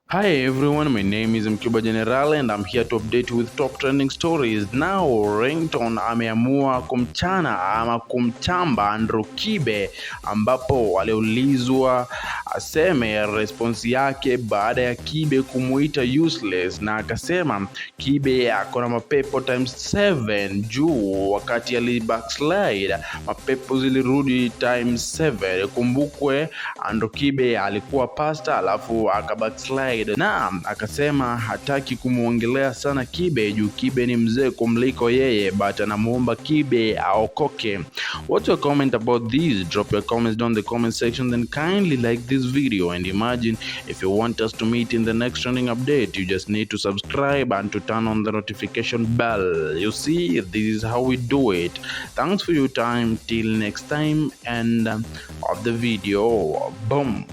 Hi everyone, my name is Mkuba General and I'm here to update you with top trending stories. Now, Ringtone ameamua kumchamba Andrew Kibe, ambapo aliulizwa aseme response yake baada ya Kibe kumuita useless, na akasema Kibe akona mapepo times 7 juu wakati backslide mapepo zilirudi times 7. Kumbukwe Andrew Kibe alikuwa pastor alafu backslide, na akasema hataki kumuongelea sana Kibe juu Kibe ni mzee kumliko yeye, but anamuomba Kibe aokoke. What's your comment about this? Drop your comments down in the comment section, then kindly like this video, and imagine if you want us to meet in the next trending update, you just need to subscribe and to turn on the notification bell. You see, this is how we do it. Thanks for your time. Till next time, and of the video, boom.